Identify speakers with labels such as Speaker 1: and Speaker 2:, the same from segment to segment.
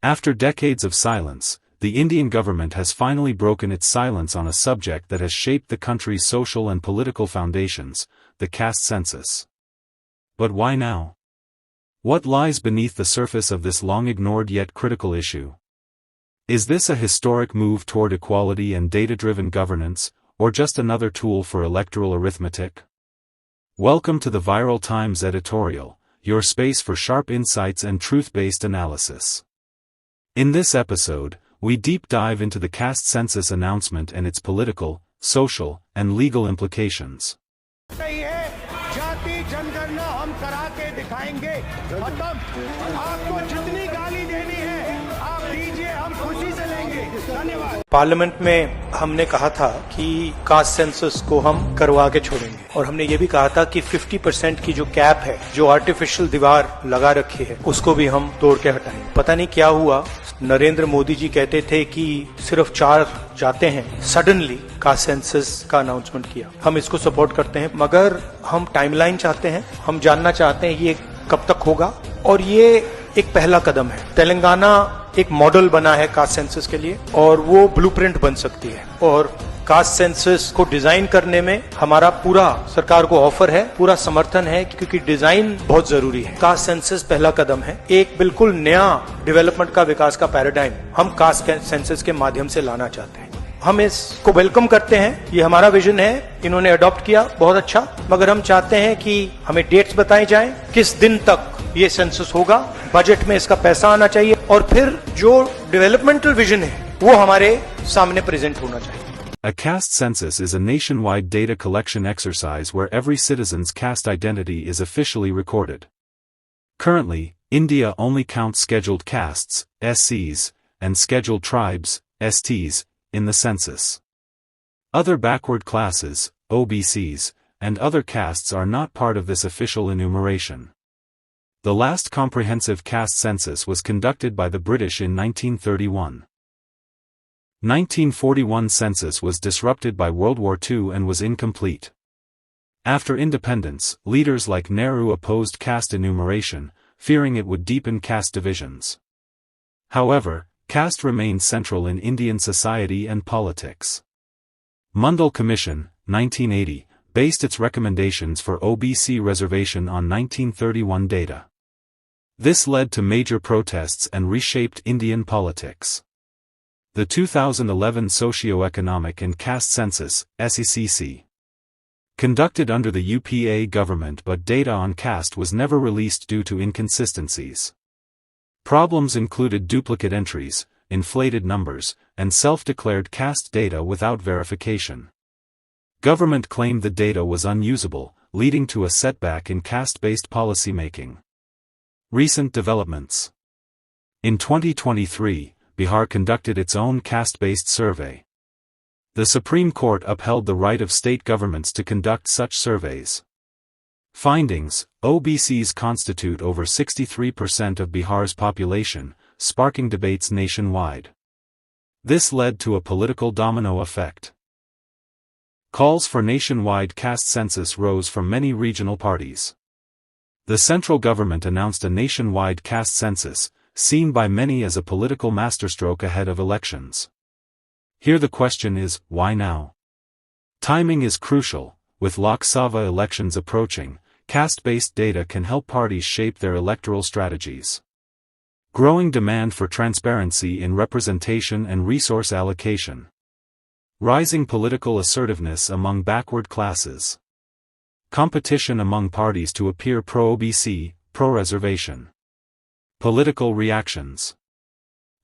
Speaker 1: After decades of silence, the Indian government has finally broken its silence on a subject that has shaped the country's social and political foundations, the caste census. But why now? What lies beneath the surface of this long-ignored yet critical issue? Is this a historic move toward equality and data-driven governance, or just another tool for electoral arithmetic? Welcome to the Viral Times Editorial, your space for sharp insights and truth-based analysis. In this episode, we deep dive into the caste census announcement and its political, social, and legal implications.
Speaker 2: Parliament में हमने कहा था कि caste census को हम करवा के छोड़ेंगे और हमने ये भी कहा था कि 50% की जो कैप है, जो आर्टिफिशियल दीवार लगा रखी है, उसको भी हम तोड़ के हटाएंगे। पता नहीं क्या हुआ, नरेंद्र मोदी जी कहते थे कि सिर्फ 4 जाते हैं, सडनली कास्ट सेंसस का अनाउंसमेंट किया। हम इसको सपोर्ट करते हैं, मगर हम टाइमलाइन चाहते हैं, हम जानना चाहते हैं ये कब तक होगा, और ये एक पहला कदम है। तेलंगाना एक मॉडल बना है कास्ट सेंसस के लिए और वो ब्लूप्रिंट बन सकती है, और कास्ट सेंसस को डिजाइन करने में हमारा पूरा सरकार को ऑफर है, पूरा समर्थन है, क्योंकि डिजाइन बहुत जरूरी है। कास्ट सेंसस पहला कदम है, एक बिल्कुल नया डेवलपमेंट का विकास का पैराडाइम हम कास्ट सेंसस के माध्यम से लाना चाहते हैं। हम इसको वेलकम करते हैं, ये हमारा विजन है, इन्होंने अडॉप्ट किया, बहुत अच्छा, मगर हम चाहते हैं कि हमें डेट्स बताई जाएं, किस दिन तक ये सेंसस होगा, बजट में इसका पैसा आना चाहिए, और फिर जो डेवलपमेंटल विजन है वो हमारे सामने प्रेजेंट होना चाहिए।
Speaker 1: A caste census is a nationwide data collection exercise where every citizen's caste identity is officially recorded. Currently, India only counts scheduled castes, SCs, and scheduled tribes, STs, in the census. Other backward classes, OBCs, and other castes are not part of this official enumeration. The last comprehensive caste census was conducted by the British in 1931. 1941 census was disrupted by World War II and was incomplete. After independence, leaders like Nehru opposed caste enumeration, fearing it would deepen caste divisions. However, caste remained central in Indian society and politics. Mundal Commission, 1980, based its recommendations for OBC reservation on 1931 data. This led to major protests and reshaped Indian politics. The 2011 Socio-Economic and Caste Census, SECC, conducted under the UPA government, but data on caste was never released due to inconsistencies. Problems included duplicate entries, inflated numbers, and self-declared caste data without verification. Government claimed the data was unusable, leading to a setback in caste-based policymaking. Recent developments. In 2023, Bihar conducted its own caste-based survey. The Supreme Court upheld the right of state governments to conduct such surveys. Findings: OBCs constitute over 63% of Bihar's population, sparking debates nationwide. This led to a political domino effect. Calls for nationwide caste census rose from many regional parties. The central government announced a nationwide caste census, seen by many as a political masterstroke ahead of elections. Here the question is, why now? Timing is crucial. With Lok Sabha elections approaching, caste-based data can help parties shape their electoral strategies. Growing demand for transparency in representation and resource allocation. Rising political assertiveness among backward classes. Competition among parties to appear pro-OBC, pro-reservation. Political reactions.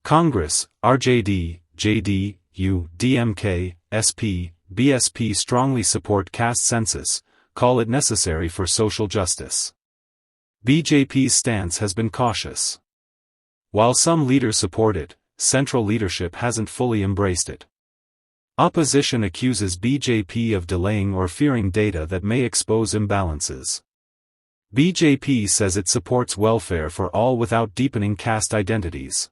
Speaker 1: Congress, RJD, JDU, DMK, SP, BSP strongly support caste census, call it necessary for social justice. BJP's stance has been cautious. While some leaders support it, central leadership hasn't fully embraced it. Opposition accuses BJP of delaying or fearing data that may expose imbalances. BJP says it supports welfare for all without deepening caste identities.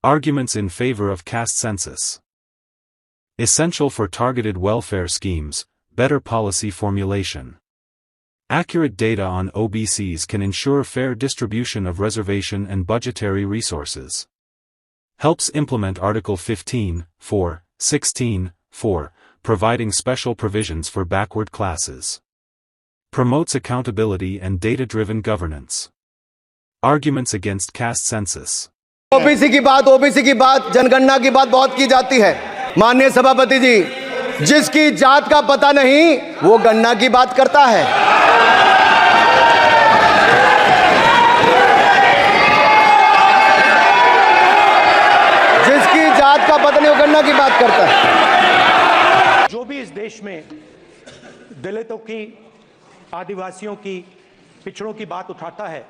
Speaker 1: Arguments in favor of caste census. Essential for targeted welfare schemes, better policy formulation. Accurate data on OBCs can ensure fair distribution of reservation and budgetary resources. Helps implement Article 15(4), 16(4), providing special provisions for backward classes. Promotes accountability and data-driven governance. Arguments against caste census.
Speaker 3: OBC की बात जनगणना की बात बहुत की जाती है। माननीय सभापति जी, जिसकी जात का पता नहीं वो गणना की बात करता है। जिसकी जात का पता नहीं वो गणना की बात करता है।
Speaker 2: जो भी इस देश में दलितों की, आदिवासियों की, पिछड़ों की बात उठाता है,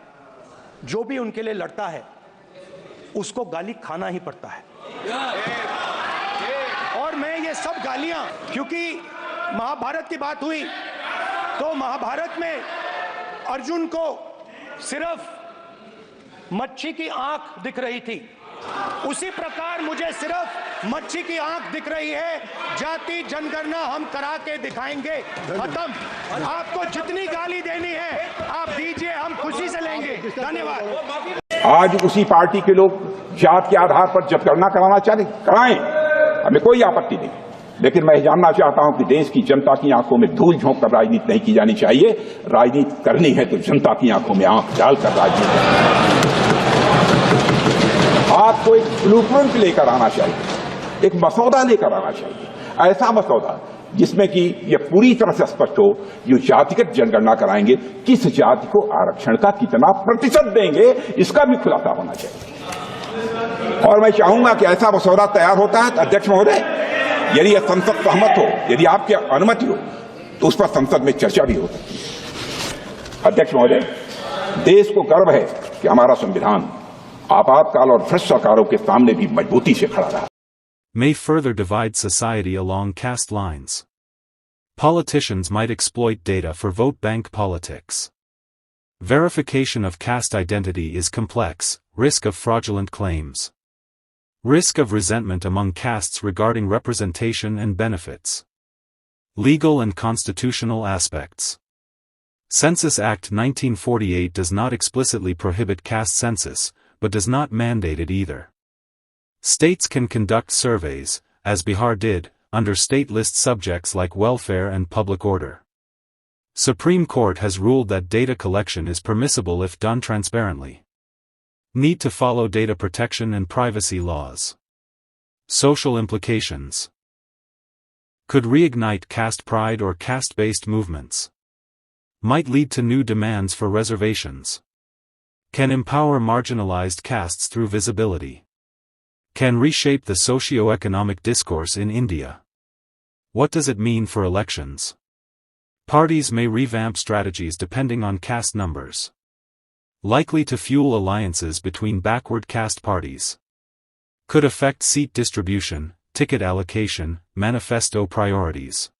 Speaker 2: जो भी उनके लिए लड़ता है, उसको गाली खाना ही पड़ता है। और मैं ये सब गालियां, क्योंकि महाभारत की बात हुई तो महाभारत में अर्जुन को सिर्फ मच्छी की आंख दिख रही थी, उसी प्रकार मुझे सिर्फ मच्छी की आंख दिख रही है। जाति जनगणना हम करा के दिखाएंगे। खत्म। आपको जितनी गाली देनी है आप दीजिए, हम खुशी से लेंगे। धन्यवाद।
Speaker 4: आज उसी पार्टी के लोग जात के आधार पर जनगणना कराना चाहते, कराएं, हमें कोई आपत्ति नहीं, लेकिन मैं जानना चाहता हूं कि देश की जनता की आंखों में धूल झोंक कर राजनीति नहीं की जानी चाहिए। राजनीति करनी है तो जनता की आंखों में आंख डालकर राजनीति करनी है। आपको एक ब्लूप्रिंट लेकर आना चाहिए, एक मसौदा लेकर आना चाहिए, ऐसा मसौदा जिसमें कि यह पूरी तरह से स्पष्ट हो, जो जातिगत जनगणना कराएंगे किस जाति को आरक्षण का कितना प्रतिशत देंगे, इसका भी खुलासा होना चाहिए। और मैं चाहूंगा कि ऐसा मसौदा तैयार होता है तो अध्यक्ष महोदय, यदि यह संसद सहमत हो, यदि आपकी अनुमति हो, तो उस पर संसद में चर्चा भी हो सकती है। अध्यक्ष महोदय, देश को गर्व है कि हमारा संविधान आपातकाल और भ्रष्ट सरकारों के सामने भी मजबूती से खड़ा रहा।
Speaker 1: May further divide society along caste lines. Politicians might exploit data for vote bank politics. Verification of caste identity is complex, risk of fraudulent claims. Risk of resentment among castes regarding representation and benefits. Legal and constitutional aspects. Census Act 1948 does not explicitly prohibit caste census, but does not mandate it either. States can conduct surveys, as Bihar did, under state list subjects like welfare and public order. Supreme Court has ruled that data collection is permissible if done transparently. Need to follow data protection and privacy laws. Social implications. Could reignite caste pride or caste-based movements. Might lead to new demands for reservations. Can empower marginalized castes through visibility. Can reshape the socio-economic discourse in India. What does it mean for elections? Parties may revamp strategies depending on caste numbers. Likely to fuel alliances between backward caste parties. Could affect seat distribution, ticket allocation, manifesto priorities.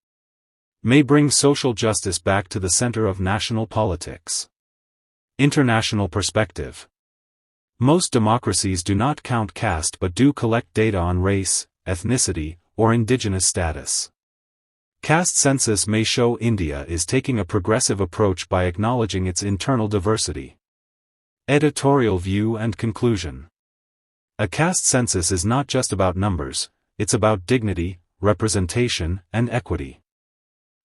Speaker 1: May bring social justice back to the center of national politics. International perspective. Most democracies do not count caste but do collect data on race, ethnicity, or indigenous status. Caste census may show India is taking a progressive approach by acknowledging its internal diversity. Editorial view and conclusion. A caste census is not just about numbers, it's about dignity, representation, and equity.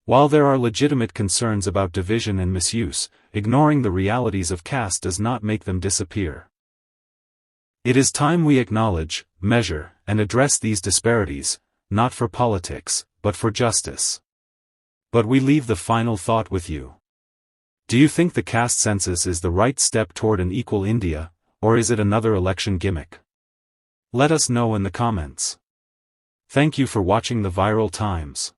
Speaker 1: While there are legitimate concerns about division and misuse, ignoring the realities of caste does not make them disappear. It is time we acknowledge, measure, and address these disparities, not for politics, but for justice. But we leave the final thought with you. Do you think the caste census is the right step toward an equal India, or is it another election gimmick? Let us know in the comments. Thank you for watching the Viral Times.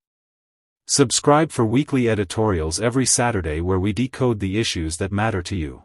Speaker 1: Subscribe for weekly editorials every Saturday where we decode the issues that matter to you.